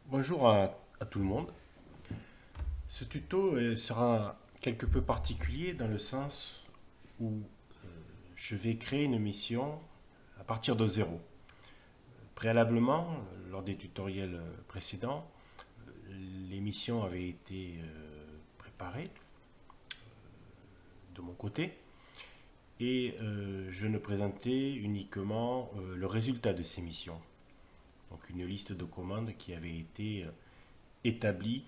Bonjour à tout le monde. Ce tuto sera quelque peu particulier dans le sens où je vais créer une mission à partir de zéro. Préalablement, lors des tutoriels précédents, les missions avaient été préparées de mon côté et je ne présentais uniquement le résultat de ces missions. Donc une liste de commandes qui avait été établie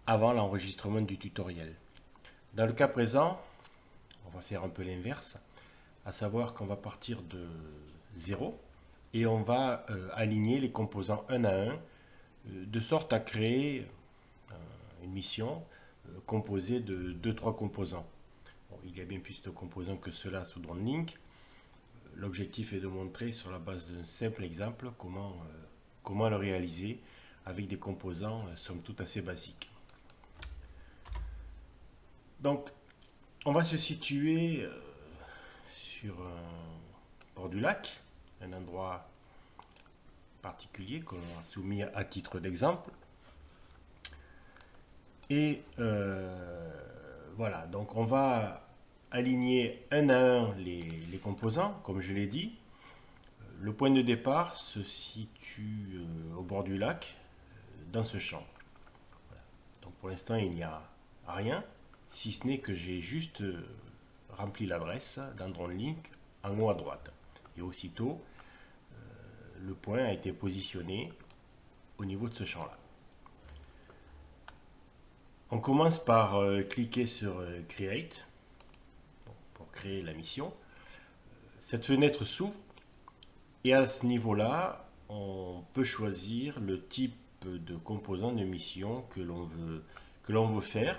avant l'enregistrement du tutoriel. Dans le cas présent, on va faire un peu l'inverse, à savoir qu'on va partir de zéro et on va aligner les composants un à un de sorte à créer une mission composée de deux trois composants. Bon, il y a bien plus de composants que cela sous DroneLink. L'objectif est de montrer sur la base d'un simple exemple comment le réaliser avec des composants somme toute assez basiques. Donc on va se situer sur un bord du lac, un endroit particulier qu'on a soumis à titre d'exemple. Et voilà, donc on va aligner un à un les composants, comme je l'ai dit. Le point de départ se situe au bord du lac, dans ce champ. Voilà. Donc pour l'instant, il n'y a rien, si ce n'est que j'ai juste rempli l'adresse dans DroneLink en haut à droite. Et aussitôt, le point a été positionné au niveau de ce champ-là. On commence par cliquer sur Create pour créer la mission. Cette fenêtre s'ouvre et à ce niveau-là, on peut choisir le type de composant de mission que l'on veut faire.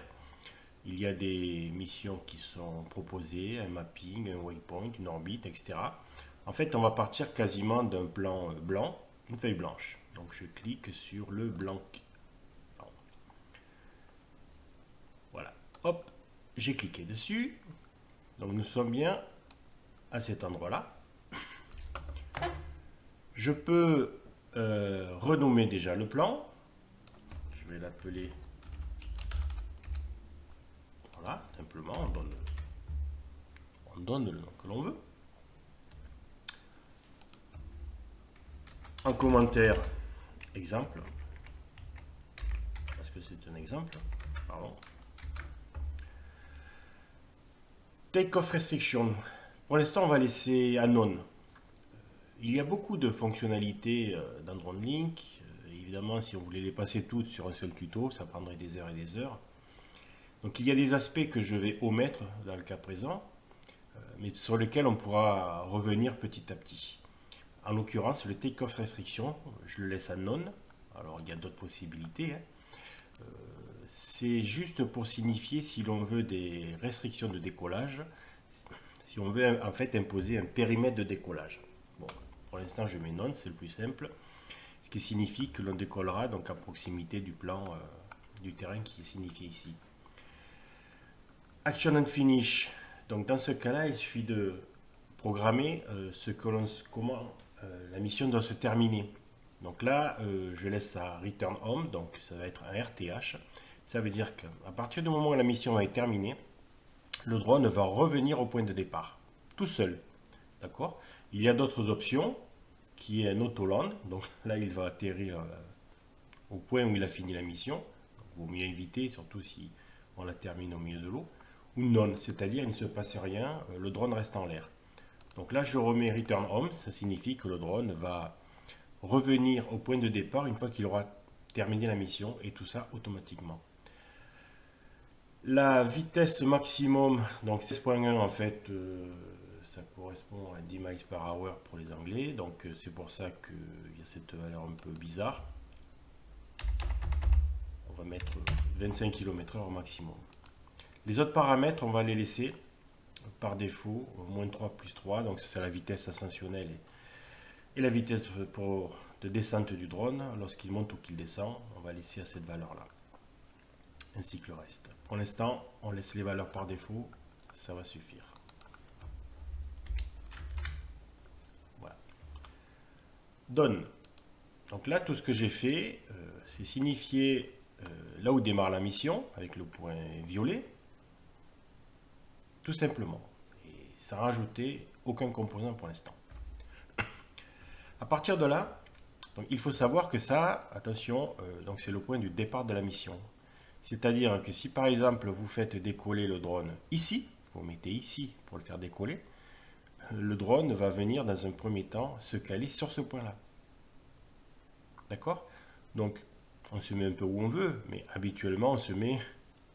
Il y a des missions qui sont proposées, un mapping, un waypoint, une orbite, etc. En fait, on va partir quasiment d'un plan blanc, une feuille blanche. Donc je clique sur le blanc. Voilà. Hop, j'ai cliqué dessus. Donc nous sommes bien à cet endroit-là. Je peux renommer déjà le plan. Je vais l'appeler. Voilà, simplement, on donne le nom que l'on veut. En commentaire, exemple, parce que c'est un exemple. Pardon. Take-off restriction. Pour l'instant, on va laisser à non. Il y a beaucoup de fonctionnalités dans DroneLink. Évidemment, si on voulait les passer toutes sur un seul tuto, ça prendrait des heures et des heures. Donc il y a des aspects que je vais omettre dans le cas présent, mais sur lesquels on pourra revenir petit à petit. En l'occurrence, le take-off restriction, je le laisse à non. Alors il y a d'autres possibilités. C'est juste pour signifier si l'on veut des restrictions de décollage, si on veut en fait imposer un périmètre de décollage. Bon, pour l'instant je mets non, c'est le plus simple, ce qui signifie que l'on décollera donc à proximité du plan du terrain qui est signifié ici. Action and finish. Donc dans ce cas-là, il suffit de programmer comment la mission doit se terminer. Donc là, je laisse ça return home, donc ça va être un RTH. Ça veut dire qu'à partir du moment où la mission va être terminée, le drone va revenir au point de départ, tout seul. D'accord. Il y a d'autres options, qui est un autoland. Donc là, il va atterrir au point où il a fini la mission. Il vaut mieux éviter, surtout si on la termine au milieu de l'eau. Ou non, c'est-à-dire il ne se passe rien, le drone reste en l'air. Donc là, je remets return home, ça signifie que le drone va revenir au point de départ une fois qu'il aura terminé la mission, et tout ça automatiquement. La vitesse maximum, donc 16.1 en fait, ça correspond à 10 miles par hour pour les Anglais, donc c'est pour ça qu'il y a cette valeur un peu bizarre. On va mettre 25 km/h maximum. Les autres paramètres, on va les laisser par défaut, moins 3 plus 3, donc c'est la vitesse ascensionnelle et la vitesse de descente du drone. Lorsqu'il monte ou qu'il descend, on va laisser à cette valeur-là, ainsi que le reste. Pour l'instant, on laisse les valeurs par défaut, ça va suffire. Voilà. Donne. Donc là, tout ce que j'ai fait, c'est signifier là où démarre la mission, avec le point violet, tout simplement. Et sans rajouter aucun composant pour l'instant. À partir de là, donc, il faut savoir que ça, attention, donc c'est le point du départ de la mission. C'est-à-dire que si par exemple vous faites décoller le drone ici, vous mettez ici pour le faire décoller, le drone va venir dans un premier temps se caler sur ce point-là. D'accord? Donc on se met un peu où on veut, mais habituellement on se met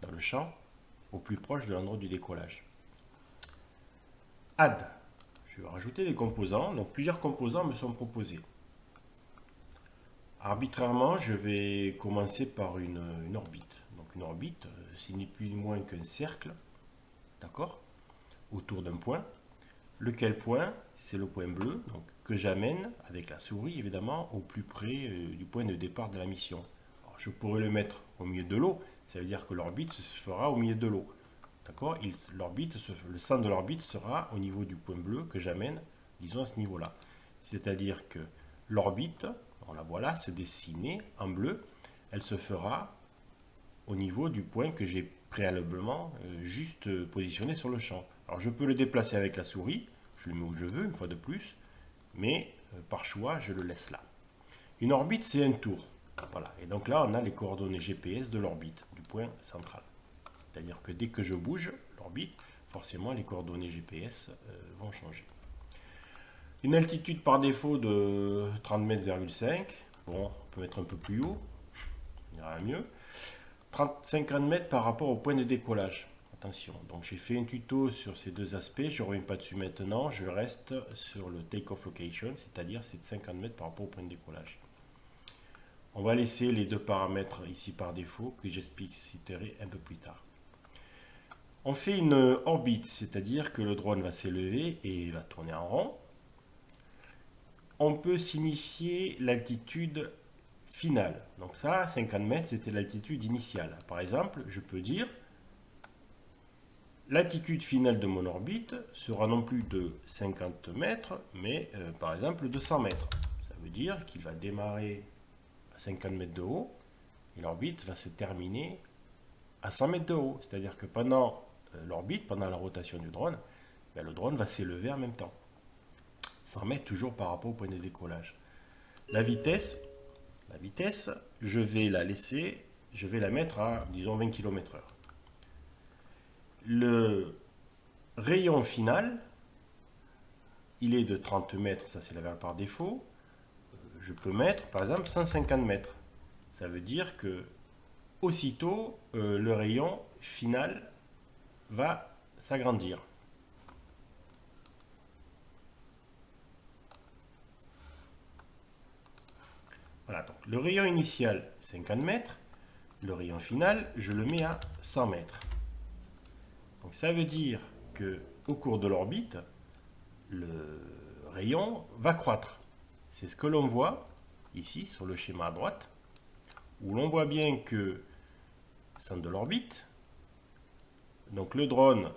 dans le champ au plus proche de l'endroit du décollage. Add. Je vais rajouter des composants. Donc plusieurs composants me sont proposés. Arbitrairement, je vais commencer par une orbite. Donc une orbite, c'est ni plus ni moins qu'un cercle, d'accord, autour d'un point. Lequel point? C'est le point bleu, donc, que j'amène avec la souris évidemment au plus près du point de départ de la mission. Alors, je pourrais le mettre au milieu de l'eau, ça veut dire que l'orbite se fera au milieu de l'eau. D'accord? Le centre de l'orbite sera au niveau du point bleu que j'amène, disons à ce niveau-là. C'est-à-dire que l'orbite, on la voit là, se dessiner en bleu, elle se fera au niveau du point que j'ai préalablement juste positionné sur le champ. Alors je peux le déplacer avec la souris, je le mets où je veux, une fois de plus, mais par choix, je le laisse là. Une orbite, c'est un tour. Voilà. Et donc là, on a les coordonnées GPS de l'orbite, du point central. C'est-à-dire que dès que je bouge l'orbite, forcément les coordonnées GPS vont changer. Une altitude par défaut de 30 mètres,5. Bon, on peut mettre un peu plus haut, on ira mieux. 50 mètres par rapport au point de décollage. Attention, donc j'ai fait un tuto sur ces deux aspects, je ne reviens pas dessus maintenant, je reste sur le take-off location, c'est-à-dire c'est 50 mètres par rapport au point de décollage. On va laisser les deux paramètres ici par défaut que j'expliciterai un peu plus tard. On fait une orbite, c'est-à-dire que le drone va s'élever et va tourner en rond. On peut signifier l'altitude finale. Donc ça, 50 mètres, c'était l'altitude initiale. Par exemple, je peux dire l'altitude finale de mon orbite sera non plus de 50 mètres, mais par exemple de 100 mètres. Ça veut dire qu'il va démarrer à 50 mètres de haut et l'orbite va se terminer à 100 mètres de haut. C'est-à-dire que pendant l'orbite, pendant la rotation du drone, le drone va s'élever en même temps. 100 mètres toujours par rapport au point de décollage. La vitesse, je vais la laisser, je vais la mettre à, disons, 20 km/h. Le rayon final, il est de 30 mètres, ça c'est la valeur par défaut. Je peux mettre, par exemple, 150 mètres. Ça veut dire que, aussitôt, le rayon final va s'agrandir. Voilà, donc le rayon initial, 50 mètres. Le rayon final, je le mets à 100 mètres. Donc ça veut dire que au cours de l'orbite, le rayon va croître. C'est ce que l'on voit ici sur le schéma à droite, où l'on voit bien que centre de l'orbite, donc le drone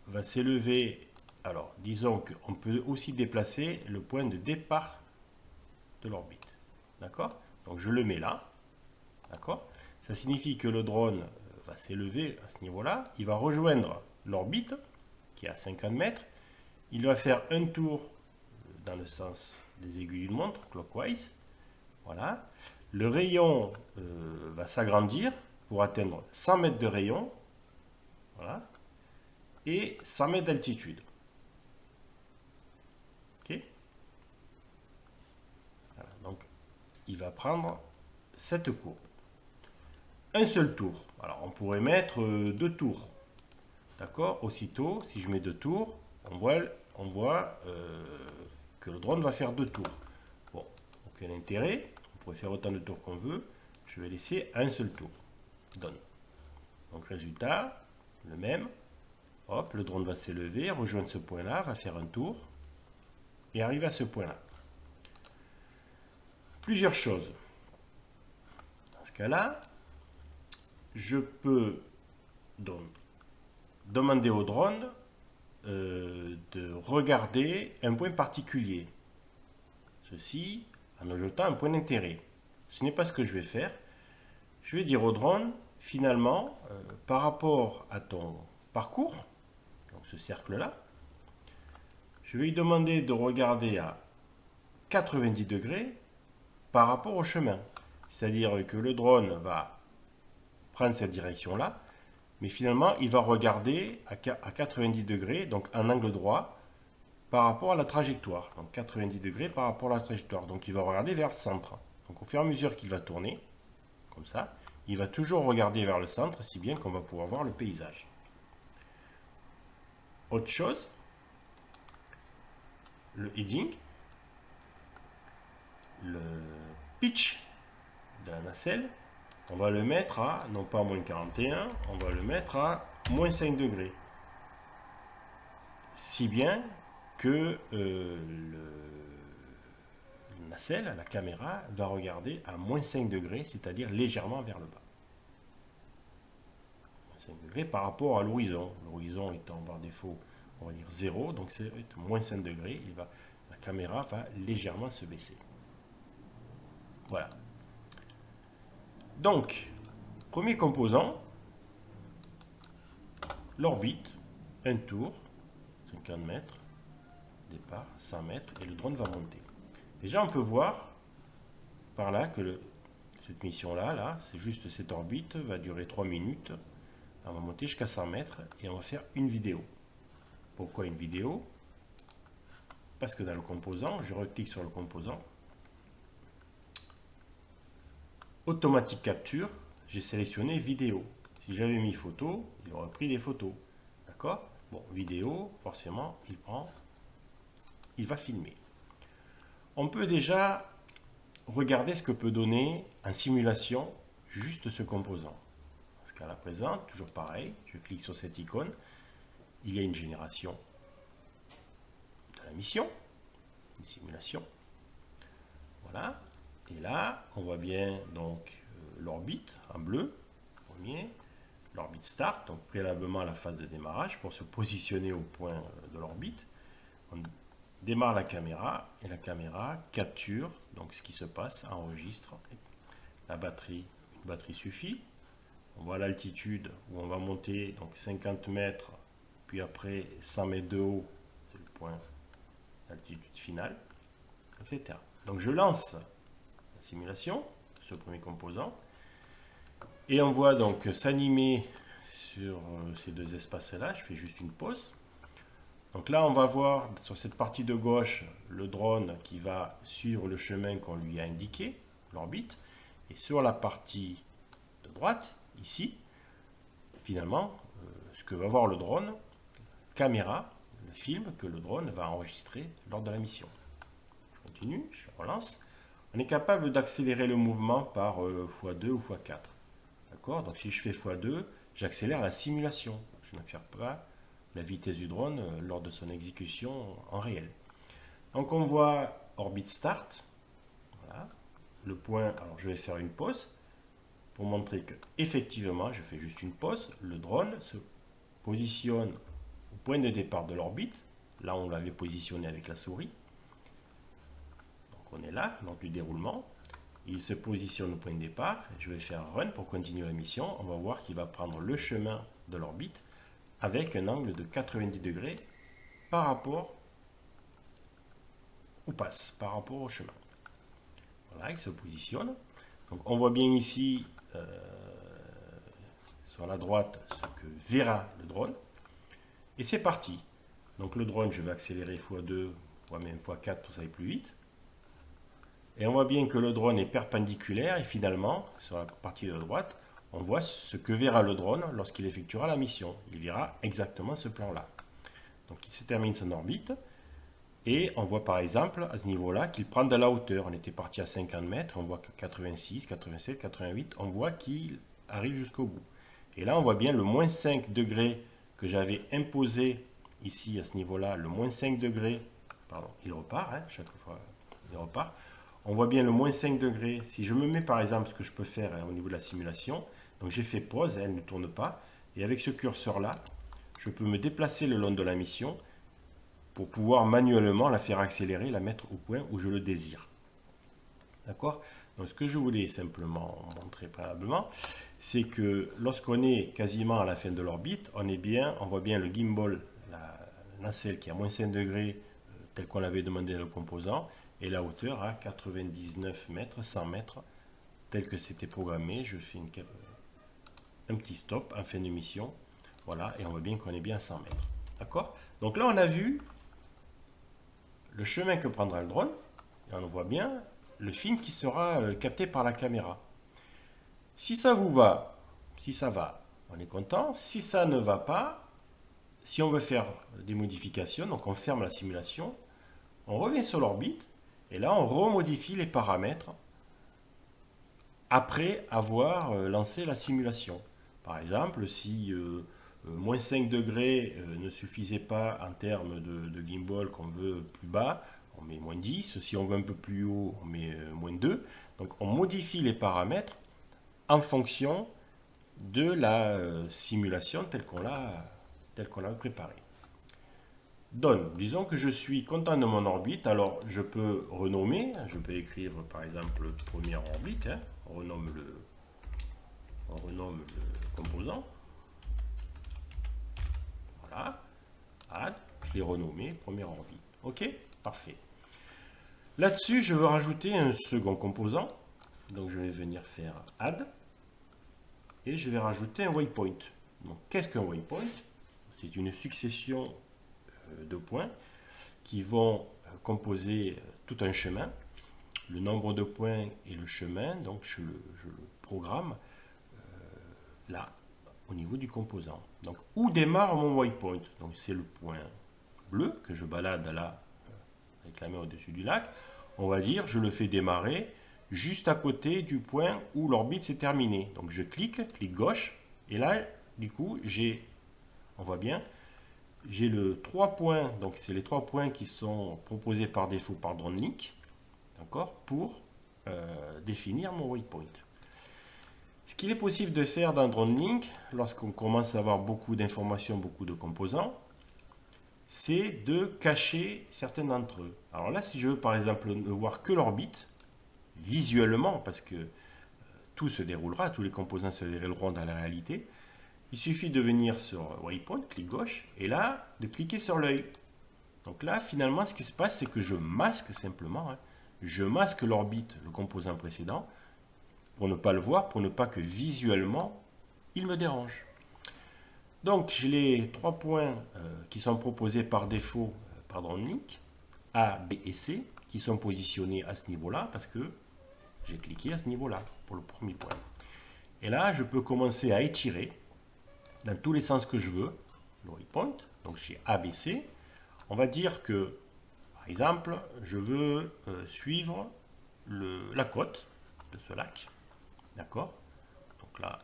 va s'élever. Alors disons qu'on peut aussi déplacer le point de départ de l'orbite. D'accord? Donc je le mets là. D'accord? Ça signifie que le drone va s'élever à ce niveau-là. Il va rejoindre l'orbite, qui est à 50 mètres. Il va faire un tour dans le sens des aiguilles d'une montre, clockwise. Voilà. Le rayon va s'agrandir pour atteindre 100 mètres de rayon. Voilà. Et 100 mètres d'altitude. Ok? Voilà. Donc, il va prendre cette courbe. Un seul tour. Alors, on pourrait mettre deux tours. D'accord? Aussitôt, si je mets deux tours, on voit que le drone va faire deux tours. Bon, aucun intérêt. On pourrait faire autant de tours qu'on veut. Je vais laisser un seul tour. Donne. Donc, résultat, le même. Hop, le drone va s'élever, rejoindre ce point-là, va faire un tour et arriver à ce point-là. Plusieurs choses. Dans ce cas-là, je peux donc demander au drone de regarder un point particulier. Ceci, en ajoutant un point d'intérêt. Ce n'est pas ce que je vais faire. Je vais dire au drone, finalement, par rapport à ton parcours, donc ce cercle-là, je vais lui demander de regarder à 90 degrés par rapport au chemin. C'est-à-dire que le drone va prendre cette direction-là, mais finalement, il va regarder à 90 degrés, donc un angle droit, par rapport à la trajectoire. Donc 90 degrés par rapport à la trajectoire. Donc il va regarder vers le centre. Donc au fur et à mesure qu'il va tourner, comme ça, il va toujours regarder vers le centre, si bien qu'on va pouvoir voir le paysage. Autre chose, le heading, le pitch de la nacelle, on va le mettre à, non pas à moins 41, on va le mettre à moins 5 degrés. Si bien que la nacelle, la caméra, va regarder à moins 5 degrés, c'est-à-dire légèrement vers le bas. 5 degrés par rapport à l'horizon. L'horizon étant par défaut, on va dire 0, donc c'est moins 5 degrés. La caméra va légèrement se baisser. Voilà. Donc, premier composant, l'orbite, un tour, 50 mètres, départ, 100 mètres, et le drone va monter. Déjà, on peut voir par là que cette mission-là, c'est juste cette orbite, va durer 3 minutes. On va monter jusqu'à 100 mètres et on va faire une vidéo. Pourquoi une vidéo? Parce que dans le composant, je reclique sur le composant. Automatique capture, j'ai sélectionné vidéo. Si j'avais mis photo, il aurait pris des photos. D'accord? Bon, vidéo, forcément, il va filmer. On peut déjà regarder ce que peut donner en simulation juste ce composant. Dans ce cas-là présent, toujours pareil, je clique sur cette icône, il y a une génération de la mission, une simulation. Voilà. Et là, on voit bien donc l'orbite en bleu, premier, l'orbite start, donc préalablement à la phase de démarrage pour se positionner au point de l'orbite. On démarre la caméra et la caméra capture donc ce qui se passe, enregistre. La batterie, une batterie suffit. On voit l'altitude où on va monter donc 50 mètres, puis après 100 mètres de haut, c'est le point d'altitude finale, etc. Donc je lance la simulation, ce premier composant, et on voit donc s'animer sur ces deux espaces-là. Je fais juste une pause. Donc là, on va voir sur cette partie de gauche le drone qui va suivre le chemin qu'on lui a indiqué, l'orbite, et sur la partie de droite, ici, finalement, ce que va voir le drone, caméra, le film que le drone va enregistrer lors de la mission. Je continue, je relance. On est capable d'accélérer le mouvement par x2 ou x4. D'accord? Donc si je fais x2, j'accélère la simulation. Je n'accélère pas la vitesse du drone lors de son exécution en réel. Donc on voit orbite start. Voilà. Le point, alors je vais faire une pause pour montrer que effectivement, je fais juste une pause. Le drone se positionne au point de départ de l'orbite. Là, on l'avait positionné avec la souris. Donc on est là, lors du déroulement. Il se positionne au point de départ. Je vais faire run pour continuer la mission. On va voir qu'il va prendre le chemin de l'orbite avec un angle de 90 degrés par rapport au passe, par rapport au chemin. Voilà, il se positionne. Donc on voit bien ici sur la droite ce que verra le drone. Et c'est parti. Donc le drone, je vais accélérer x2, voire même x4 pour ça aller plus vite. Et on voit bien que le drone est perpendiculaire et finalement, sur la partie de droite, on voit ce que verra le drone lorsqu'il effectuera la mission. Il verra exactement ce plan-là. Donc il se termine son orbite et on voit par exemple à ce niveau-là qu'il prend de la hauteur. On était parti à 50 mètres, on voit que 86, 87, 88, on voit qu'il arrive jusqu'au bout. Et là on voit bien le moins 5 degrés que j'avais imposé ici à ce niveau-là, le moins 5 degrés, pardon, il repart, hein, chaque fois il repart. On voit bien le moins 5 degrés. Si je me mets par exemple ce que je peux faire au niveau de la simulation, donc j'ai fait pause, elle ne tourne pas, et avec ce curseur-là, je peux me déplacer le long de la mission pour pouvoir manuellement la faire accélérer, la mettre au point où je le désire. D'accord? Donc ce que je voulais simplement montrer préalablement, c'est que lorsqu'on est quasiment à la fin de l'orbite, on voit bien le gimbal, la nacelle qui est à moins 5 degrés, tel qu'on l'avait demandé à le composant, et la hauteur à 99 mètres, 100 mètres, tel que c'était programmé. Je fais un petit stop en fin de mission. Voilà, et on voit bien qu'on est bien à 100 mètres. D'accord? Donc là, on a vu le chemin que prendra le drone, et on voit bien le film qui sera capté par la caméra. Si ça vous va, si ça va, on est content. Si ça ne va pas, si on veut faire des modifications, donc on ferme la simulation, on revient sur l'orbite, et là on remodifie les paramètres après avoir lancé la simulation. Par exemple, si moins 5 degrés ne suffisait pas en termes de gimbal qu'on veut plus bas, on met moins 10. Si on veut un peu plus haut, on met moins 2. Donc on modifie les paramètres en fonction de la simulation telle qu'on l'a préparée. Donc, disons que je suis content de mon orbite, alors je peux renommer, je peux écrire par exemple première orbite, hein, on renomme le composant. Voilà, add, je l'ai renommé première orbite. Ok, parfait. Là-dessus, je veux rajouter un second composant, donc je vais venir faire add, et je vais rajouter un waypoint. Donc, qu'est-ce qu'un waypoint? C'est une succession de points qui vont composer tout un chemin. Le nombre de points et le chemin, donc je le programme là, au niveau du composant. Donc, où démarre mon waypoint? Donc, c'est le point bleu que je balade là, avec la main au-dessus du lac. On va dire, je le fais démarrer juste à côté du point où l'orbite s'est terminée. Donc, je clic gauche, et là, du coup, on voit bien, j'ai le 3 points, donc c'est les 3 points qui sont proposés par défaut par DroneLink, d'accord, pour définir mon waypoint. Ce qu'il est possible de faire dans DroneLink, lorsqu'on commence à avoir beaucoup d'informations, beaucoup de composants, c'est de cacher certains d'entre eux. Alors là, si je veux par exemple ne voir que l'orbite, visuellement, parce que tout se déroulera, tous les composants se dérouleront dans la réalité, il suffit de venir sur Waypoint, clic gauche, et là, de cliquer sur l'œil. Donc là, finalement, ce qui se passe, c'est que je masque simplement, hein, je masque l'orbite, le composant précédent, pour ne pas le voir, pour ne pas que visuellement, il me dérange. Donc, j'ai les 3 points qui sont proposés par défaut par DroneLink, A, B et C, qui sont positionnés à ce niveau-là, parce que j'ai cliqué à ce niveau-là, pour le premier point. Et là, je peux commencer à étirer, dans tous les sens que je veux, le waypoint, donc chez ABC, on va dire que, par exemple, je veux suivre la côte de ce lac, d'accord? Donc là,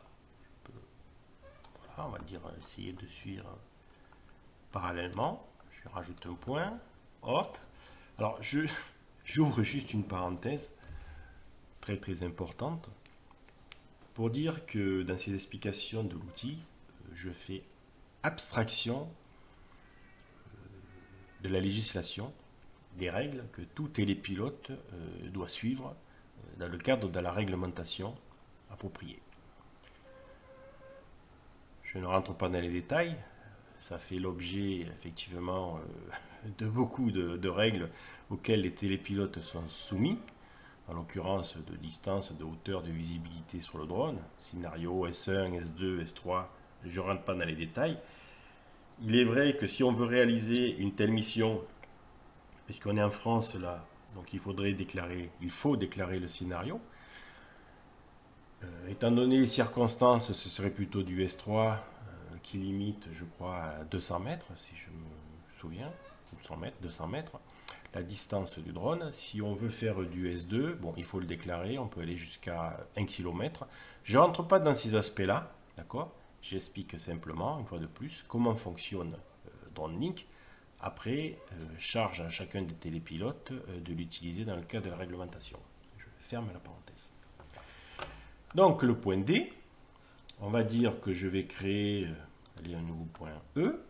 voilà, on va dire essayer de suivre parallèlement, je rajoute un point, hop, alors j'ouvre juste une parenthèse très très importante, pour dire que dans ces explications de l'outil, je fais abstraction de la législation, des règles que tout télépilote doit suivre dans le cadre de la réglementation appropriée. Je ne rentre pas dans les détails, ça fait l'objet effectivement de beaucoup de règles auxquelles les télépilotes sont soumis, en l'occurrence de distance, de hauteur, de visibilité sur le drone, scénario S1, S2, S3, je ne rentre pas dans les détails. Il est vrai que si on veut réaliser une telle mission, puisqu'on est en France là, donc il faut déclarer le scénario. Étant donné les circonstances, ce serait plutôt du S3 qui limite, je crois, à 200 mètres, si je me souviens, 100 mètres, 200 mètres, la distance du drone. Si on veut faire du S2, bon, il faut le déclarer, on peut aller jusqu'à 1 km. Je ne rentre pas dans ces aspects-là, d'accord? J'explique simplement, une fois de plus, comment fonctionne DroneLink. Après, charge à chacun des télépilotes de l'utiliser dans le cadre de la réglementation. Je ferme la parenthèse. Donc, le point D, on va dire que je vais créer un nouveau point E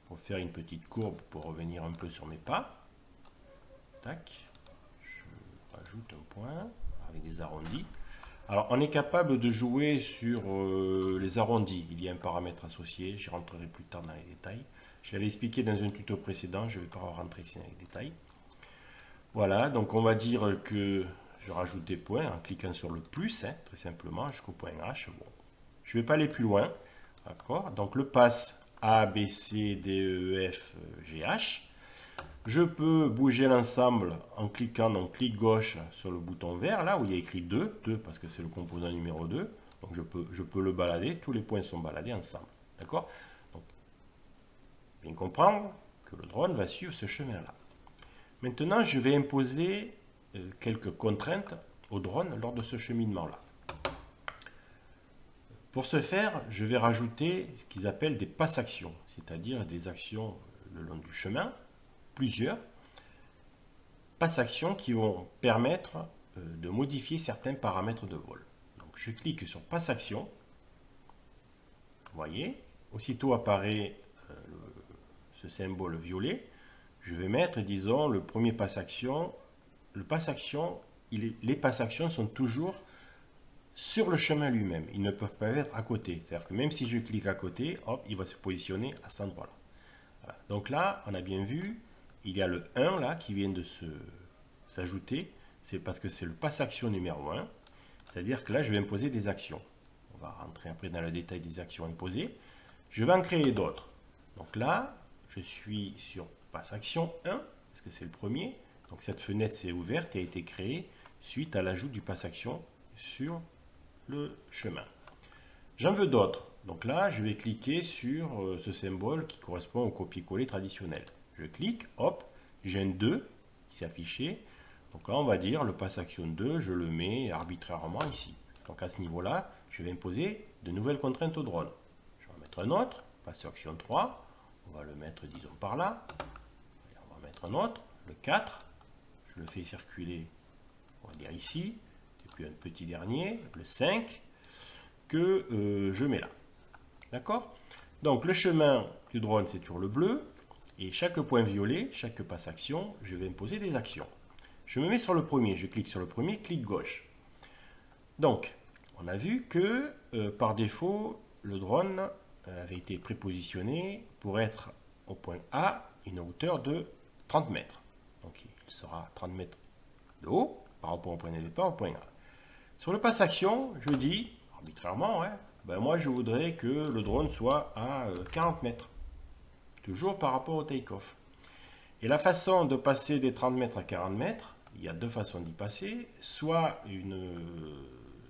pour faire une petite courbe pour revenir un peu sur mes pas. Tac, je rajoute un point, avec des arrondis. Alors, on est capable de jouer sur les arrondis. Il y a un paramètre associé, j'y rentrerai plus tard dans les détails. Je l'avais expliqué dans un tuto précédent, je ne vais pas rentrer ici dans les détails. Voilà, donc on va dire que je rajoute des points en cliquant sur le plus, hein, très simplement, jusqu'au point H. Bon. Je ne vais pas aller plus loin, d'accord? Donc le pass A, B, C, D, E, F, G, H. Je peux bouger l'ensemble en cliquant, donc clic gauche sur le bouton vert, là où il y a écrit 2, 2 parce que c'est le composant numéro 2. Donc je peux le balader, tous les points sont baladés ensemble. D'accord? Donc, bien comprendre que le drone va suivre ce chemin-là. Maintenant, je vais imposer quelques contraintes au drone lors de ce cheminement-là. Pour ce faire, je vais rajouter ce qu'ils appellent des passes-actions, c'est-à-dire des actions le long du chemin, plusieurs passes-actions qui vont permettre de modifier certains paramètres de vol. Donc, je clique sur passe-action. Vous voyez, aussitôt apparaît ce symbole violet. Je vais mettre, disons, le premier passe-action. Le passe-action, les passes-actions sont toujours sur le chemin lui-même. Ils ne peuvent pas être à côté. C'est-à-dire que même si je clique à côté, hop, il va se positionner à cet endroit-là. Voilà. Donc là, on a bien vu, il y a le 1 là qui vient de s'ajouter. C'est parce que c'est le passe-action numéro 1. C'est-à-dire que là, je vais imposer des actions. On va rentrer après dans le détail des actions imposées. Je vais en créer d'autres. Donc là, je suis sur passe-action 1, parce que c'est le premier. Donc cette fenêtre s'est ouverte et a été créée suite à l'ajout du passe-action sur le chemin. J'en veux d'autres. Donc là, je vais cliquer sur ce symbole qui correspond au copier-coller traditionnel. Je clique, hop, j'ai un 2 qui s'est affiché. Donc là, on va dire le passe-action 2, je le mets arbitrairement ici. Donc à ce niveau-là, je vais imposer de nouvelles contraintes au drone. Je vais en mettre un autre, passe-action 3. On va le mettre, disons, par là. Et on va mettre un autre, le 4. Je le fais circuler, on va dire ici. Et puis un petit dernier, le 5, que je mets là. D'accord? Donc le chemin du drone, c'est sur le bleu. Et chaque point violet, chaque passe-action, je vais imposer des actions. Je me mets sur le premier, je clique sur le premier, clic gauche. Donc, on a vu que par défaut, le drone avait été prépositionné pour être au point A, une hauteur de 30 mètres. Donc il sera 30 mètres de haut par rapport au point de départ, au point A. Sur le passe-action, je dis, arbitrairement, ouais, ben moi je voudrais que le drone soit à 40 mètres. Toujours par rapport au take-off. Et la façon de passer des 30 mètres à 40 mètres, il y a deux façons d'y passer. Soit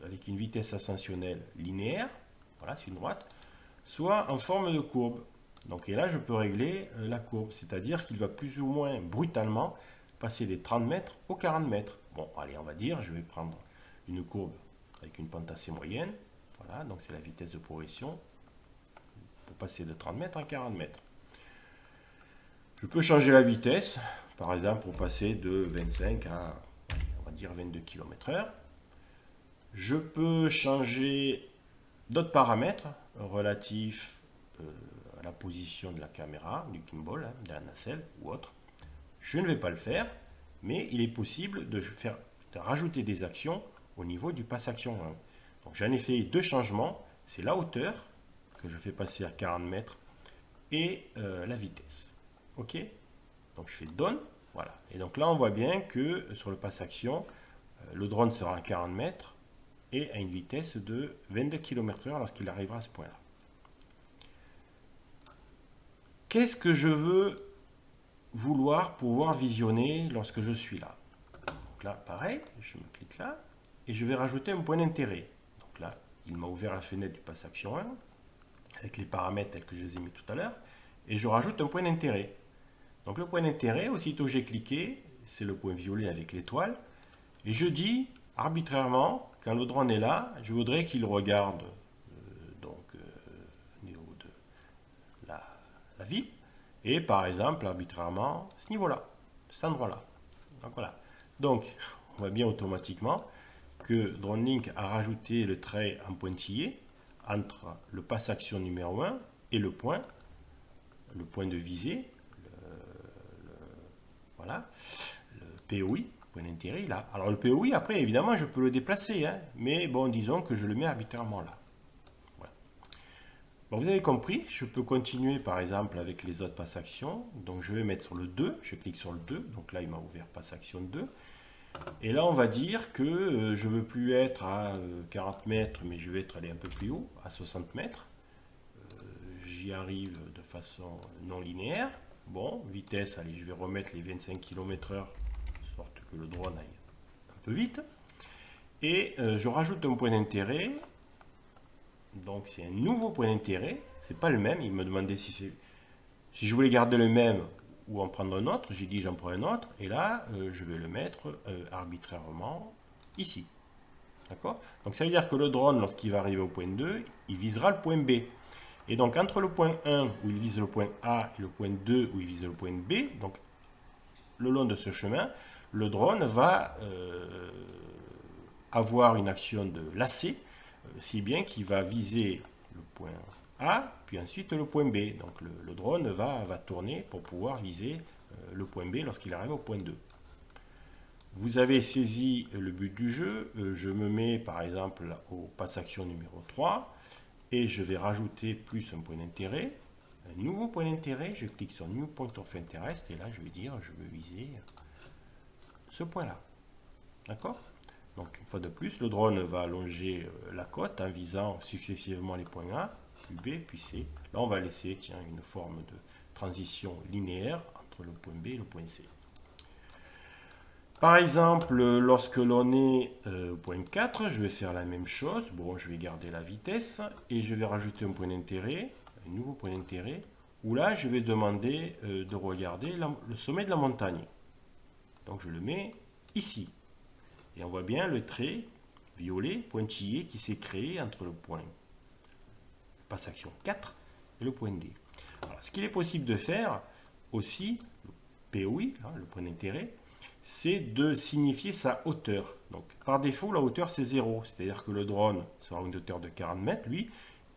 avec une vitesse ascensionnelle linéaire, voilà, c'est une droite, soit en forme de courbe. Donc, et là, je peux régler la courbe, c'est-à-dire qu'il va plus ou moins brutalement passer des 30 mètres aux 40 mètres. Bon, allez, on va dire, je vais prendre une courbe avec une pente assez moyenne. Voilà, donc c'est la vitesse de progression pour passer de 30 mètres à 40 mètres. Je peux changer la vitesse, par exemple, pour passer de 25 à, on va dire, 22 km/h. Je peux changer d'autres paramètres relatifs à la position de la caméra, du gimbal, hein, de la nacelle ou autre. Je ne vais pas le faire, mais il est possible de rajouter des actions au niveau du passe-action 1. Donc j'en ai fait deux changements, c'est la hauteur que je fais passer à 40 mètres et la vitesse. Ok, donc je fais Done, voilà. Et donc là, on voit bien que sur le passe-action, le drone sera à 40 mètres et à une vitesse de 22 km/h lorsqu'il arrivera à ce point-là. Qu'est-ce que je veux vouloir pouvoir visionner lorsque je suis là? Donc là, pareil, je me clique là et je vais rajouter un point d'intérêt. Donc là, il m'a ouvert la fenêtre du passe-action 1 avec les paramètres tels que je les ai mis tout à l'heure et je rajoute un point d'intérêt. Donc le point d'intérêt, aussitôt j'ai cliqué, c'est le point violet avec l'étoile, et je dis arbitrairement, quand le drone est là, je voudrais qu'il regarde au niveau de la ville, et par exemple arbitrairement ce niveau-là, cet endroit-là. Donc voilà. Donc on voit bien automatiquement que DroneLink a rajouté le trait en pointillé entre le passe-action numéro 1 et le point de visée. Voilà, le POI, point d'intérêt là. Alors le POI, après, évidemment, je peux le déplacer, hein, mais bon, disons que je le mets arbitrairement là. Voilà. Bon, vous avez compris, je peux continuer par exemple avec les autres passe actions. Donc je vais mettre sur le 2, je clique sur le 2, donc là il m'a ouvert passe action 2. Et là on va dire que je ne veux plus être à 40 mètres, mais je vais être allé un peu plus haut, à 60 mètres. J'y arrive de façon non linéaire. Bon, vitesse, allez, je vais remettre les 25 km/h, de sorte que le drone aille un peu vite. Et je rajoute un point d'intérêt. Donc c'est un nouveau point d'intérêt. C'est pas le même. Il me demandait si je voulais garder le même ou en prendre un autre. J'ai dit j'en prends un autre. Et là, je vais le mettre arbitrairement ici. D'accord? Donc ça veut dire que le drone, lorsqu'il va arriver au point 2, il visera le point B. Et donc entre le point 1 où il vise le point A et le point 2 où il vise le point B, donc le long de ce chemin, le drone va avoir une action de lacet, si bien qu'il va viser le point A, puis ensuite le point B. Donc le drone va tourner pour pouvoir viser le point B lorsqu'il arrive au point 2. Vous avez saisi le but du jeu. Je me mets par exemple au passe action numéro 3. Et je vais rajouter plus un point d'intérêt, un nouveau point d'intérêt, je clique sur New Point of Interest, et là je vais dire, je veux viser ce point-là. D'accord? Donc une fois de plus, le drone va allonger la côte en visant successivement les points A, puis B, puis C. Là on va laisser une forme de transition linéaire entre le point B et le point C. Par exemple, lorsque l'on est au point 4, je vais faire la même chose. Bon, je vais garder la vitesse et je vais rajouter un point d'intérêt, un nouveau point d'intérêt, où là, je vais demander de regarder le sommet de la montagne. Donc, je le mets ici. Et on voit bien le trait violet, pointillé, qui s'est créé entre le point passe action 4 et le point D. Alors, ce qu'il est possible de faire aussi, le POI, le point d'intérêt, c'est de signifier sa hauteur. Donc, par défaut, la hauteur, c'est 0. C'est-à-dire que le drone sera à une hauteur de 40 mètres, lui.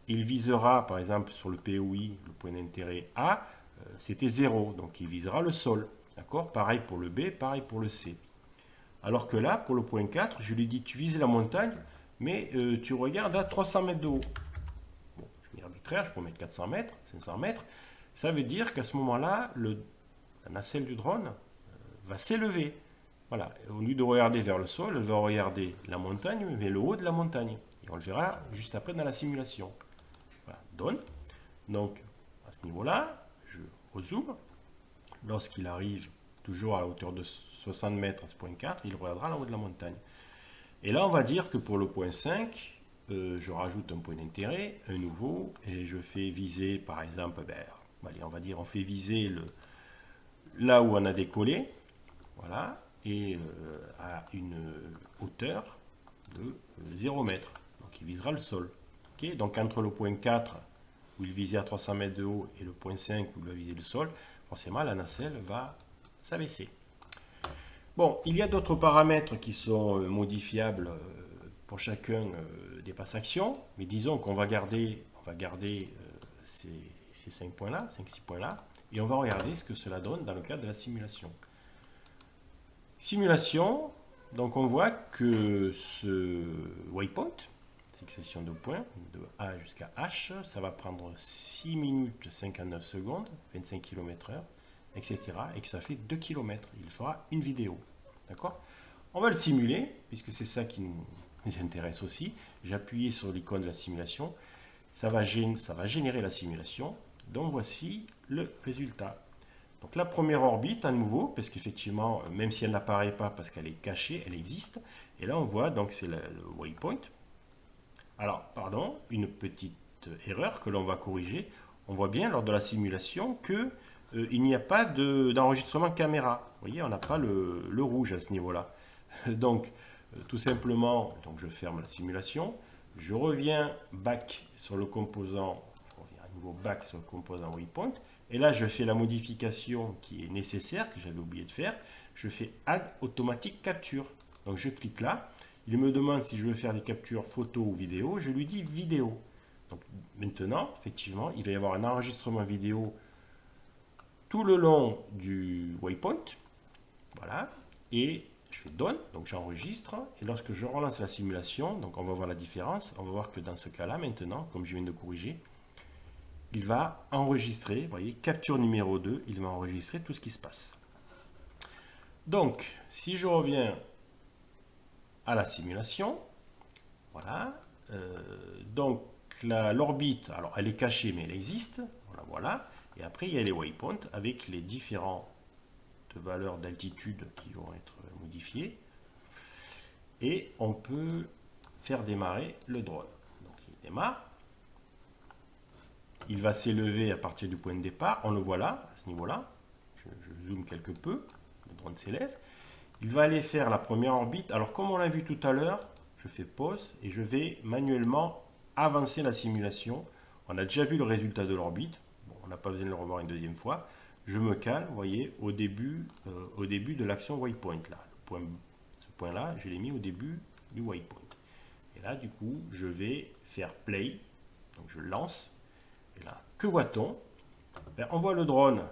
Il visera, par exemple, sur le POI, le point d'intérêt A, c'était 0. Donc, il visera le sol. D'accord? Pareil pour le B, pareil pour le C. Alors que là, pour le point 4, je lui dis, tu vises la montagne, mais tu regardes à 300 mètres de haut. Bon, je mets arbitraire, je peux mettre 400 mètres, 500 mètres. Ça veut dire qu'à ce moment-là, la nacelle du drone va s'élever. Voilà. Au lieu de regarder vers le sol, elle va regarder la montagne, mais le haut de la montagne. Et on le verra juste après dans la simulation. Voilà. Donne. Donc, à ce niveau-là, je rezoome. Lorsqu'il arrive toujours à la hauteur de 60 mètres à ce point 4, il regardera le haut de la montagne. Et là, on va dire que pour le point 5, je rajoute un point d'intérêt, un nouveau, et je fais viser, par exemple, allez, on va dire, on fait viser là où on a décollé. Voilà, et à une hauteur de 0 mètre. Donc il visera le sol. Okay, donc entre le point 4 où il visait à 300 mètres de haut et le point 5 où il va viser le sol, forcément la nacelle va s'abaisser. Bon, il y a d'autres paramètres qui sont modifiables pour chacun des passes actions, mais disons qu'on va garder, ces 5 points-là, 5-6 points-là, et on va regarder ce que cela donne dans le cadre de la simulation. Simulation, donc on voit que ce waypoint, succession de points, de A jusqu'à H, ça va prendre 6 minutes 59 secondes, 25 km/h, etc. Et que ça fait 2 km. Il fera une vidéo. D'accord? On va le simuler, puisque c'est ça qui nous intéresse aussi. J'ai appuyé sur l'icône de la simulation. Ça va générer la simulation. Donc voici le résultat. Donc la première orbite à nouveau, parce qu'effectivement, même si elle n'apparaît pas parce qu'elle est cachée, elle existe. Et là on voit, donc c'est le waypoint. Alors, pardon, une petite erreur que l'on va corriger. On voit bien lors de la simulation que il n'y a pas d'enregistrement caméra. Vous voyez, on n'a pas le rouge à ce niveau-là. Donc, tout simplement, donc je ferme la simulation. Je reviens back sur le composant, waypoint. Et là, je fais la modification qui est nécessaire, que j'avais oublié de faire. Je fais Add Automatic Capture. Donc, je clique là. Il me demande si je veux faire des captures photo ou vidéo. Je lui dis vidéo. Donc, maintenant, effectivement, il va y avoir un enregistrement vidéo tout le long du waypoint. Voilà. Et je fais Done, donc j'enregistre, et lorsque je relance la simulation, donc on va voir la différence, on va voir que dans ce cas-là, maintenant, comme je viens de corriger, il va enregistrer, vous voyez, capture numéro 2, il va enregistrer tout ce qui se passe. Donc, si je reviens à la simulation, voilà, donc l'orbite, alors elle est cachée, mais elle existe, voilà, et après il y a les waypoints avec les différentes valeurs d'altitude qui vont être modifiées, et on peut faire démarrer le drone. Donc il démarre, il va s'élever à partir du point de départ, on le voit là, à ce niveau-là, je zoome quelque peu, le drone s'élève, il va aller faire la première orbite, alors comme on l'a vu tout à l'heure, je fais pause et je vais manuellement avancer la simulation. On a déjà vu le résultat de l'orbite, bon, on n'a pas besoin de le revoir une deuxième fois, je me cale, vous voyez, au début de l'action waypoint, là, ce point-là, je l'ai mis au début du waypoint. Et là, du coup, je vais faire play, donc je lance. Et là, que voit-on? On voit le drone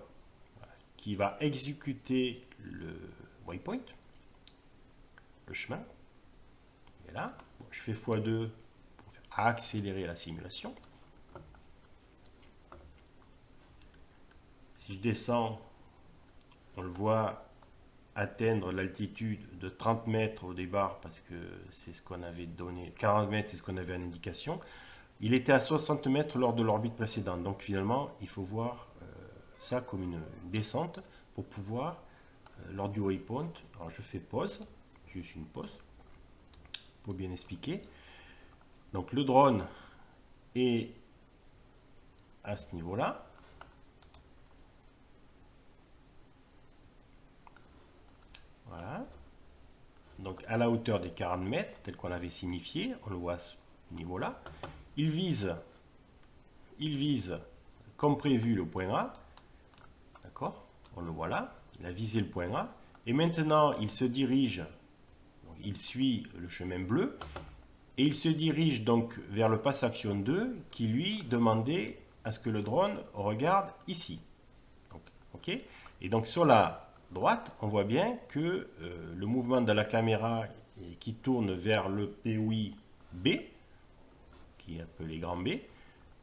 qui va exécuter le waypoint, le chemin. Et là, je fais x2 pour faire accélérer la simulation. Si je descends, on le voit atteindre l'altitude de 30 mètres au départ parce que c'est ce qu'on avait donné, 40 mètres c'est ce qu'on avait en indication. Il était à 60 mètres lors de l'orbite précédente, donc finalement il faut voir ça comme une descente pour pouvoir, lors du waypoint, alors je fais pause, juste une pause pour bien expliquer. Donc le drone est à ce niveau-là. Voilà. Donc à la hauteur des 40 mètres, tel qu'on avait signifié, on le voit à ce niveau-là. Il vise comme prévu le point A. D'accord? On le voit là. Il a visé le point A. Et maintenant, il se dirige, donc il suit le chemin bleu. Et il se dirige donc vers le pass action 2 qui lui demandait à ce que le drone regarde ici. Donc, ok. Et donc sur la droite, on voit bien que le mouvement de la caméra qui tourne vers le POI B, qui est appelé grand B,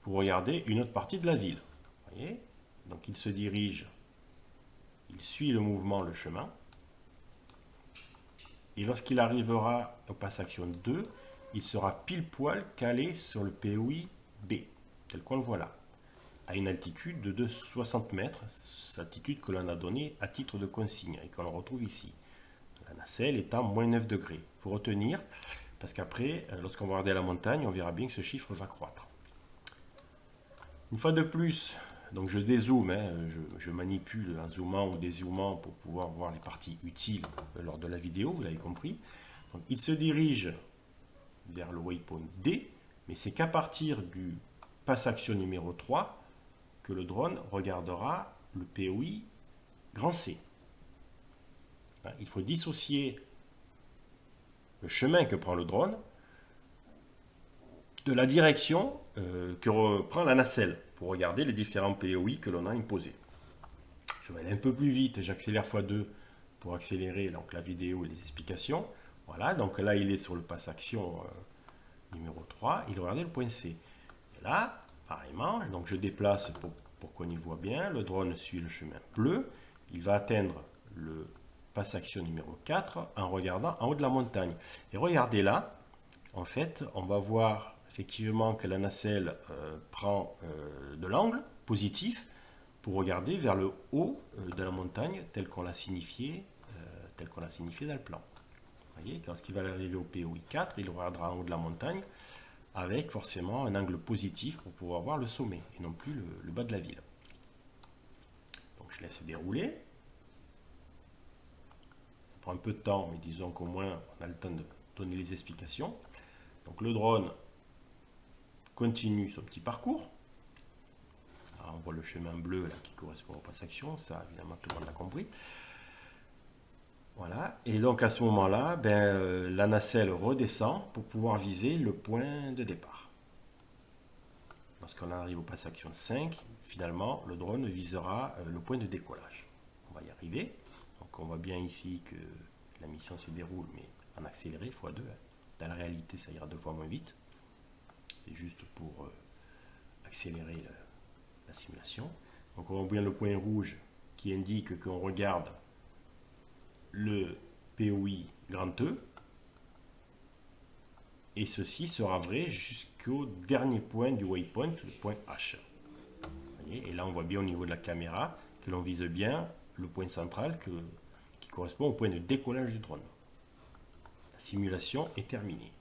pour regarder une autre partie de la ville. Vous voyez? Donc il se dirige, il suit le mouvement, le chemin. Et lorsqu'il arrivera au pass action 2, il sera pile poil calé sur le POI B, tel qu'on le voit là, à une altitude de 60 mètres, altitude que l'on a donnée à titre de consigne et qu'on retrouve ici. La nacelle est à moins 9 degrés. Il faut retenir, parce qu'après, lorsqu'on va regarder la montagne, on verra bien que ce chiffre va croître. Une fois de plus, donc je dézoome, je manipule en zoomant ou dézoomant pour pouvoir voir les parties utiles lors de la vidéo, vous l'avez compris. Donc, il se dirige vers le waypoint D, mais c'est qu'à partir du pass action numéro 3 que le drone regardera le POI grand C. Il faut dissocier le chemin que prend le drone de la direction que reprend la nacelle pour regarder les différents POI que l'on a imposés. Je vais aller un peu plus vite, j'accélère x2 pour accélérer donc, la vidéo et les explications. Voilà, donc là il est sur le pass action numéro 3, il regardait le point C. Et là, pareillement, donc je déplace pour qu'on y voit bien, le drone suit le chemin bleu, il va atteindre le pass action numéro 4 en regardant en haut de la montagne. Et regardez là, en fait, on va voir effectivement que la nacelle prend de l'angle positif pour regarder vers le haut de la montagne tel qu'on l'a signifié, dans le plan. Vous voyez, lorsqu'il va arriver au POI 4, il regardera en haut de la montagne avec forcément un angle positif pour pouvoir voir le sommet et non plus le bas de la ville. Donc je laisse dérouler. Ça prend un peu de temps, mais disons qu'au moins on a le temps de donner les explications. Donc le drone continue son petit parcours. Alors, on voit le chemin bleu là, qui correspond au pass action, ça évidemment tout le monde l'a compris. Voilà, et donc à ce moment-là, la nacelle redescend pour pouvoir viser le point de départ. Lorsqu'on arrive au pass action 5, finalement, le drone visera le point de décollage. On va y arriver. Donc on voit bien ici que la mission se déroule, mais en accéléré, x2. Dans la réalité, ça ira 2 fois moins vite. C'est juste pour accélérer la simulation. Donc on voit bien le point rouge qui indique qu'on regarde le POI grand E. Et ceci sera vrai jusqu'au dernier point du waypoint, le point H. Voyez, et là, on voit bien au niveau de la caméra que l'on vise bien le point central qui correspond au point de décollage du drone. La simulation est terminée.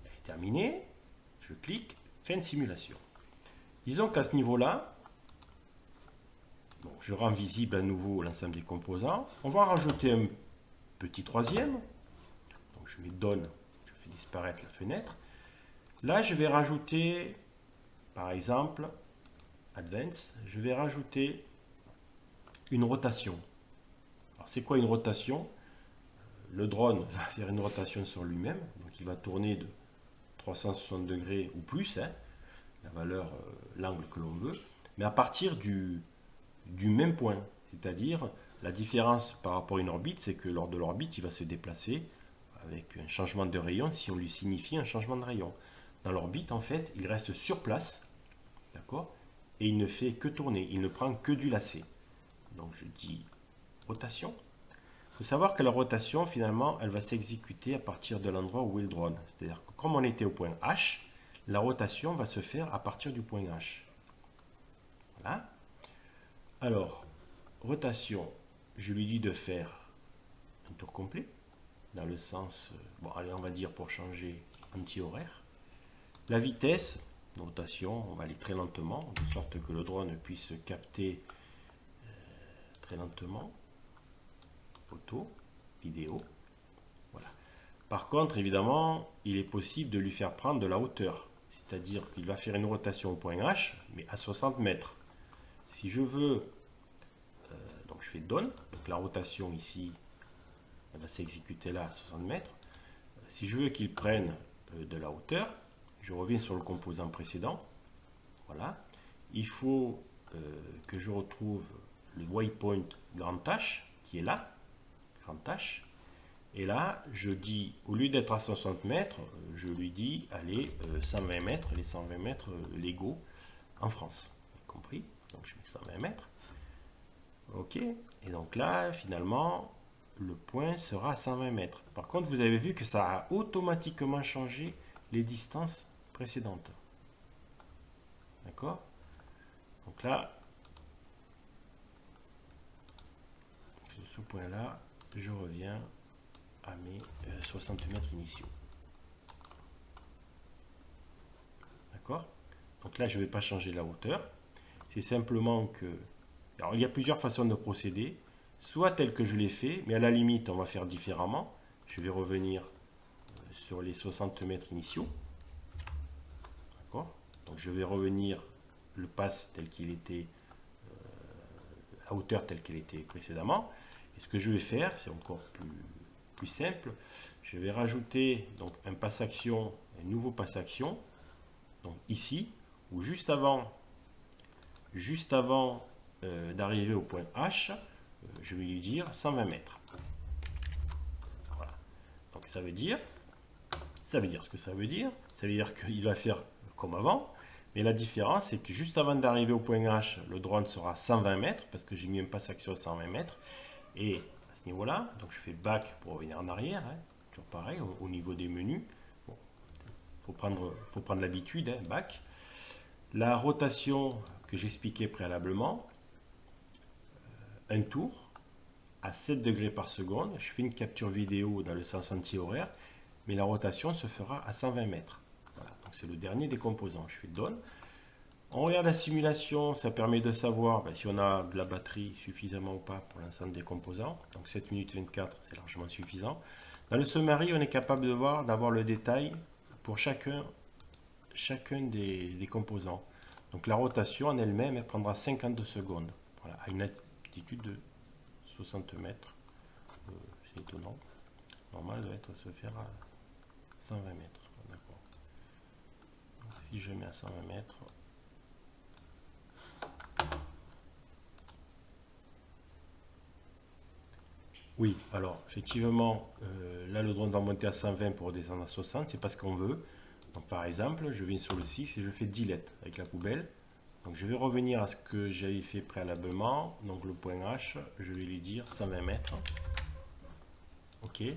Elle est terminée. Je clique, fin de simulation. Disons qu'à ce niveau-là, bon, je rends visible à nouveau l'ensemble des composants. On va en rajouter un petit troisième. Donc je mets Done. Disparaître la fenêtre. Là, je vais rajouter, par exemple, Advance, je vais rajouter une rotation. Alors, c'est quoi une rotation? Le drone va faire une rotation sur lui-même, donc il va tourner de 360 degrés ou plus, hein, la valeur, l'angle que l'on veut, mais à partir du même point. C'est-à-dire, la différence par rapport à une orbite, c'est que lors de l'orbite, il va se déplacer avec un changement de rayon si on lui signifie un changement de rayon. Dans l'orbite, en fait, il reste sur place, d'accord, et il ne fait que tourner, il ne prend que du lacet. Donc je dis rotation. Il faut savoir que la rotation, finalement, elle va s'exécuter à partir de l'endroit où est le drone. C'est-à-dire que comme on était au point H, la rotation va se faire à partir du point H. Voilà. Alors, rotation, je lui dis de faire un tour complet. Dans le sens, bon allez, on va dire pour changer anti-horaire. La vitesse, rotation, on va aller très lentement, de sorte que le drone puisse capter très lentement, photo, vidéo. Voilà. Par contre, évidemment, il est possible de lui faire prendre de la hauteur, c'est-à-dire qu'il va faire une rotation au point H, mais à 60 mètres. Si je veux, donc je fais Done, donc la rotation ici, elle va s'exécuter là à 60 mètres. Si je veux qu'il prenne de la hauteur, je reviens sur le composant précédent. Voilà. Il faut que je retrouve le waypoint grand H qui est là, grand H. Et là, je dis, au lieu d'être à 60 mètres, je lui dis, allez, 120 mètres, les 120 mètres légaux en France. Vous avez compris? Donc je mets 120 mètres. OK. Et donc là, finalement, le point sera à 120 mètres. Par contre, vous avez vu que ça a automatiquement changé les distances précédentes. D'accord? Donc là, sur ce point-là, je reviens à mes 60 mètres initiaux. D'accord? Donc là, je ne vais pas changer la hauteur. C'est simplement que... Alors, il y a plusieurs façons de procéder. Soit tel que je l'ai fait, mais à la limite, on va faire différemment. Je vais revenir sur les 60 mètres initiaux. D'accord? Donc je vais revenir le pass tel qu'il était, la hauteur telle qu'elle était précédemment. Et ce que je vais faire, c'est encore plus simple. Je vais rajouter donc un pass action, un nouveau pass action. Donc ici, ou juste avant d'arriver au point H, je vais lui dire 120 mètres. Voilà. Donc ça veut dire ce que ça veut dire. Ça veut dire qu'il va faire comme avant. Mais la différence, c'est que juste avant d'arriver au point H, le drone sera à 120 mètres, parce que j'ai mis un pass action à 120 mètres. Et à ce niveau-là, donc je fais back pour revenir en arrière, hein, toujours pareil, au niveau des menus. Bon, faut prendre l'habitude, hein, back. La rotation que j'expliquais préalablement, un tour à 7 degrés par seconde. Je fais une capture vidéo dans le sens anti-horaire, mais la rotation se fera à 120 mètres. Voilà, donc c'est le dernier des composants. Je fais Done. On regarde la simulation, ça permet de savoir si on a de la batterie suffisamment ou pas pour l'ensemble des composants. Donc 7 minutes 24, c'est largement suffisant. Dans le summary, on est capable d'avoir le détail pour chacun des composants. Donc la rotation en elle-même, elle prendra 52 secondes. Voilà, à une altitude de 60 mètres. C'est étonnant. Normal doit être se faire à 120 mètres. D'accord. Si je mets à 120 mètres, Oui, alors effectivement, là le drone va monter à 120 pour redescendre à 60, c'est pas ce qu'on veut. Donc par exemple, je viens sur le 6 et je fais delete avec la poubelle. Donc je vais revenir à ce que j'avais fait préalablement. Donc le point H, je vais lui dire 120 mètres. OK. Et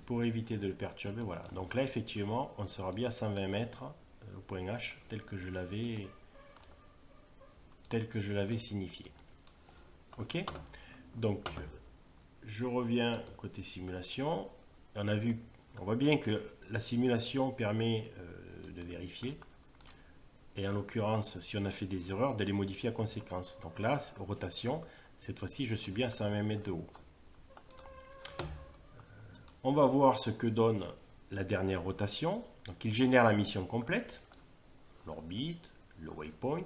pour éviter de le perturber, voilà. Donc là effectivement, on sera bien à 120 mètres au point H tel que je l'avais signifié. OK. Donc je reviens côté simulation. On voit bien que la simulation permet de vérifier. Et en l'occurrence, si on a fait des erreurs, de les modifier à conséquence. Donc là, rotation, cette fois-ci, je suis bien à 120 mètres de haut. On va voir ce que donne la dernière rotation. Donc il génère la mission complète, l'orbite, le waypoint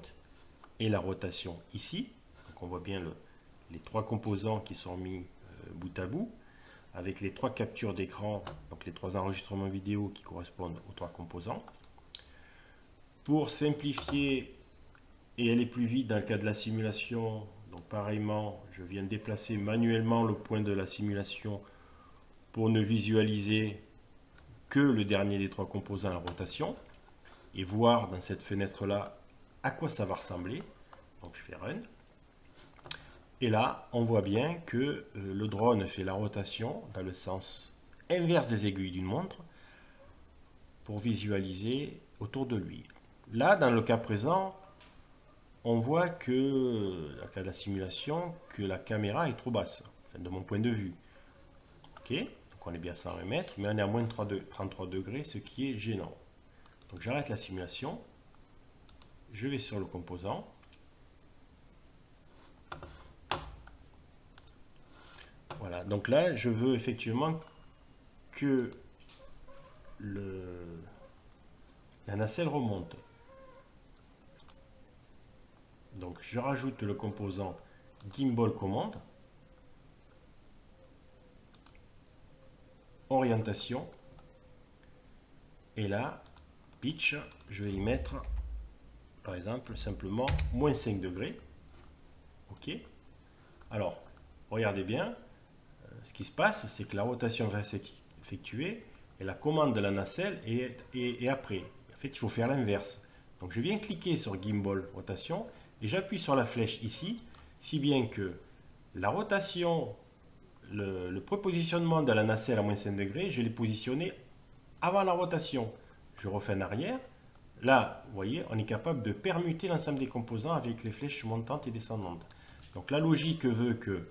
et la rotation ici. Donc on voit bien les trois composants qui sont mis bout à bout, avec les trois captures d'écran, donc les trois enregistrements vidéo qui correspondent aux trois composants. Pour simplifier et aller plus vite dans le cas de la simulation, donc pareillement, je viens déplacer manuellement le point de la simulation pour ne visualiser que le dernier des trois composants à la rotation et voir dans cette fenêtre-là à quoi ça va ressembler. Donc je fais Run. Et là, on voit bien que le drone fait la rotation dans le sens inverse des aiguilles d'une montre pour visualiser autour de lui. Là, dans le cas présent, on voit que, dans le cas de la simulation, que la caméra est trop basse, enfin, de mon point de vue. Ok, donc on est bien à 120 mètres, mais on est à moins de 33 degrés, ce qui est gênant. Donc j'arrête la simulation, je vais sur le composant. Voilà, donc là, je veux effectivement que la nacelle remonte. Donc je rajoute le composant Gimbal Commande, orientation, et là, pitch, je vais y mettre, par exemple, simplement moins 5 degrés. OK. Alors, regardez bien, ce qui se passe, c'est que la rotation va s'effectuer et la commande de la nacelle est après. En fait, il faut faire l'inverse. Donc, je viens cliquer sur Gimbal Rotation et j'appuie sur la flèche ici, si bien que la rotation, le prépositionnement de la nacelle à moins 5 degrés, je l'ai positionné avant la rotation. Je refais en arrière. Là, vous voyez, on est capable de permuter l'ensemble des composants avec les flèches montantes et descendantes. Donc la logique veut que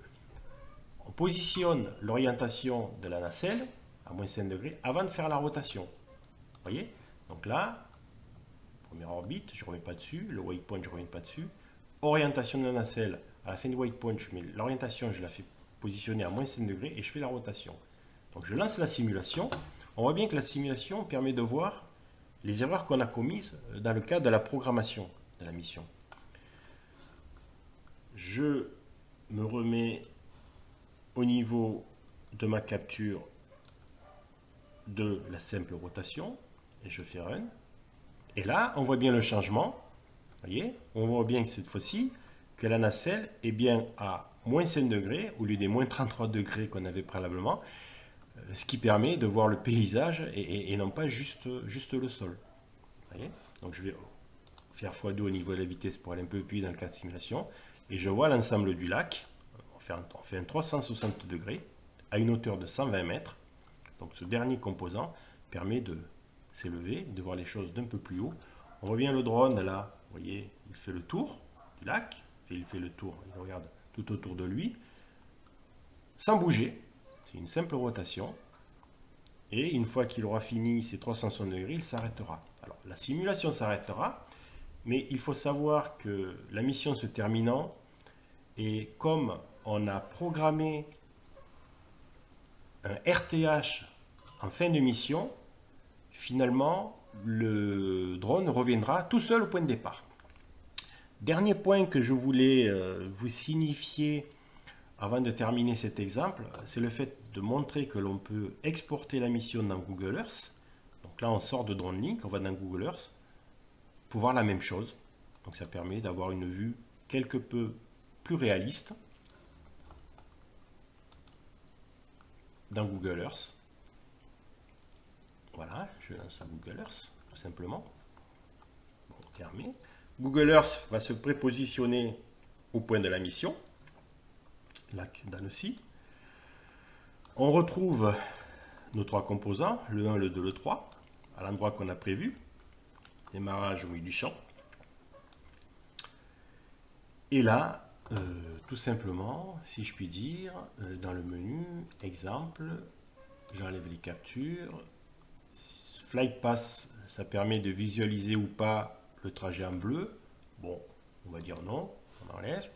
on positionne l'orientation de la nacelle à moins 5 degrés avant de faire la rotation. Vous voyez? Donc là, première orbite, je ne reviens pas dessus. Le waypoint, je ne reviens pas dessus. Orientation de la nacelle, à la fin du waypoint, je mets l'orientation, je la fais positionner à moins 5 degrés et je fais la rotation. Donc je lance la simulation. On voit bien que la simulation permet de voir les erreurs qu'on a commises dans le cadre de la programmation de la mission. Je me remets au niveau de ma capture de la simple rotation et je fais Run. Et là, on voit bien le changement. Vous voyez, on voit bien que cette fois-ci, que la nacelle est bien à moins 5 degrés au lieu des moins 33 degrés qu'on avait préalablement, ce qui permet de voir le paysage et non pas juste le sol. Vous voyez, donc je vais faire x2 au niveau de la vitesse pour aller un peu plus dans le cas de simulation. Et je vois l'ensemble du lac. On fait un 360 degrés à une hauteur de 120 mètres. Donc ce dernier composant permet de s'élever, de voir les choses d'un peu plus haut. On voit bien le drone là, vous voyez, il fait le tour du lac, il fait le tour, il regarde tout autour de lui, sans bouger. C'est une simple rotation. Et une fois qu'il aura fini ses 360 degrés, il s'arrêtera. Alors la simulation s'arrêtera, mais il faut savoir que la mission se terminant, et comme on a programmé un RTH en fin de mission, finalement, le drone reviendra tout seul au point de départ. Dernier point que je voulais vous signifier avant de terminer cet exemple, c'est le fait de montrer que l'on peut exporter la mission dans Google Earth. Donc là, on sort de DroneLink, on va dans Google Earth pour voir la même chose. Donc ça permet d'avoir une vue quelque peu plus réaliste. dans Google Earth. Voilà, je lance Google Earth, tout simplement. Bon, fermé. Google Earth va se prépositionner au point de la mission, lac d'Annecy. On retrouve nos trois composants, le 1, le 2, le 3, à l'endroit qu'on a prévu. Démarrage au milieu du champ. Et là, tout simplement, si je puis dire, dans le menu, exemple, j'enlève les captures. Flight Pass, ça permet de visualiser ou pas le trajet en bleu. Bon, on va dire non, on enlève.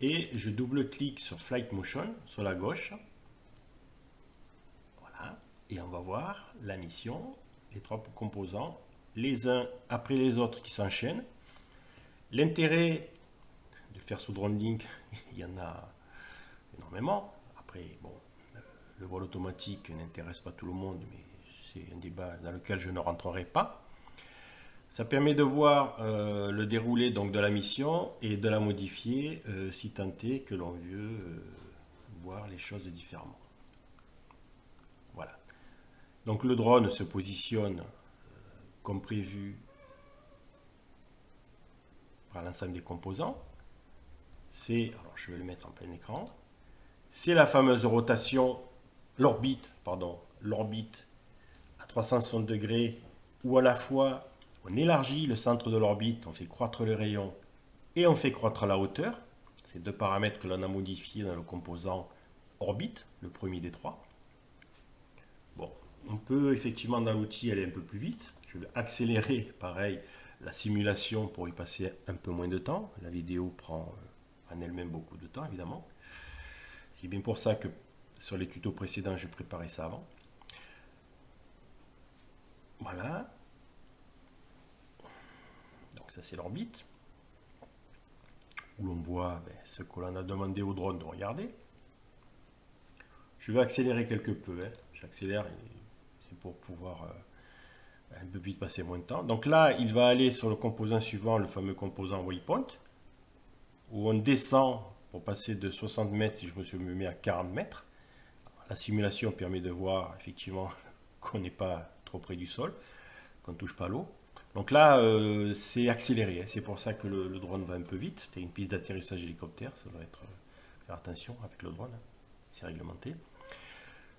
Et je double-clique sur Flight Motion, sur la gauche. Voilà. Et on va voir la mission, les trois composants, les uns après les autres qui s'enchaînent. L'intérêt de faire sous Drone Link, il y en a énormément. Après, bon, le vol automatique n'intéresse pas tout le monde, mais c'est un débat dans lequel je ne rentrerai pas. Ça permet de voir le déroulé donc, de la mission et de la modifier si tant est que l'on veut voir les choses différemment. Voilà. Donc le drone se positionne comme prévu par l'ensemble des composants. Alors je vais le mettre en plein écran. C'est la fameuse rotation, l'orbite à 360 degrés, où à la fois on élargit le centre de l'orbite, on fait croître le rayon et on fait croître la hauteur. C'est deux paramètres que l'on a modifiés dans le composant orbite, le premier des trois. Bon, on peut effectivement dans l'outil aller un peu plus vite. Je vais accélérer, pareil, la simulation pour y passer un peu moins de temps. La vidéo prend en elle-même beaucoup de temps, évidemment. C'est bien pour ça que sur les tutos précédents, je préparais ça avant. Voilà. Donc ça, c'est l'orbite, où l'on voit ce que l'on a demandé au drone de regarder. Je vais accélérer quelque peu. J'accélère, c'est pour pouvoir un peu vite passer moins de temps. Donc là, il va aller sur le composant suivant, le fameux composant waypoint, où on descend pour passer de 60 mètres, si je me mets à 40 mètres. La simulation permet de voir effectivement qu'on n'est pas trop près du sol, qu'on ne touche pas l'eau. Donc là, c'est accéléré. C'est pour ça que le drone va un peu vite. Il y a une piste d'atterrissage hélicoptère, ça doit être... faire attention avec le drone, c'est réglementé.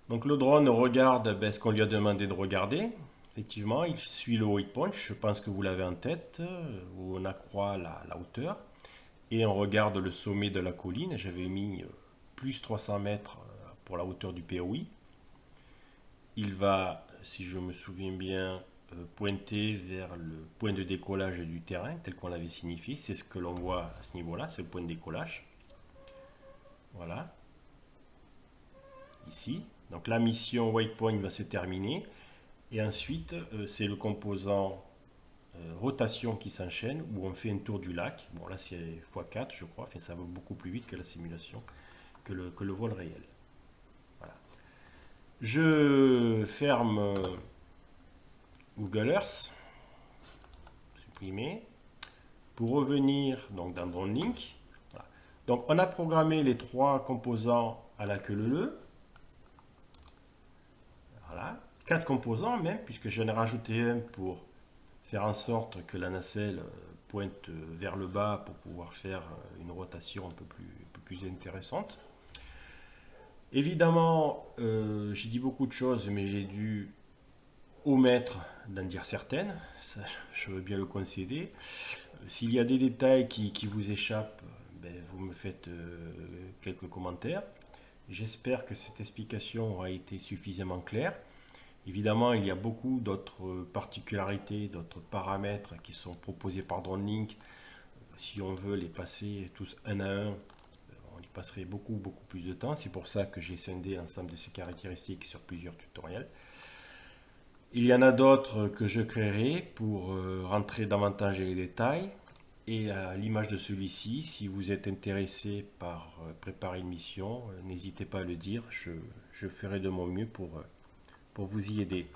Donc le drone regarde ce qu'on lui a demandé de regarder. Effectivement, il suit le waypoint. Je pense que vous l'avez en tête, où on accroît la hauteur. Et on regarde le sommet de la colline. J'avais mis plus 300 mètres pour la hauteur du POI. Il va, si je me souviens bien, pointer vers le point de décollage du terrain, tel qu'on l'avait signifié. C'est ce que l'on voit à ce niveau-là, c'est le point de décollage. Voilà. Ici. Donc la mission waypoint va se terminer. Et ensuite, c'est le composant rotation qui s'enchaîne, où on fait un tour du lac. Bon, là c'est x4, je crois. Enfin, ça va beaucoup plus vite que la simulation, que le vol réel. Voilà. Je ferme Google Earth, supprimer, pour revenir donc, dans Drone Link. Voilà. Donc on a programmé les trois composants à la queue leu. Voilà. 4 composants même, puisque j'en ai rajouté un pour faire en sorte que la nacelle pointe vers le bas pour pouvoir faire une rotation un peu plus intéressante. Évidemment, j'ai dit beaucoup de choses, mais j'ai dû omettre d'en dire certaines. Ça, je veux bien le concéder. S'il y a des détails qui vous échappent, vous me faites quelques commentaires. J'espère que cette explication aura été suffisamment claire. Évidemment, il y a beaucoup d'autres particularités, d'autres paramètres qui sont proposés par Drone Link. Si on veut les passer tous un à un, on y passerait beaucoup plus de temps. C'est pour ça que j'ai scindé l'ensemble de ces caractéristiques sur plusieurs tutoriels. Il y en a d'autres que je créerai pour rentrer davantage dans les détails. Et à l'image de celui-ci, si vous êtes intéressé par préparer une mission, n'hésitez pas à le dire. Je ferai de mon mieux pour vous y aider.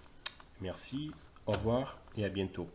Merci, au revoir et à bientôt.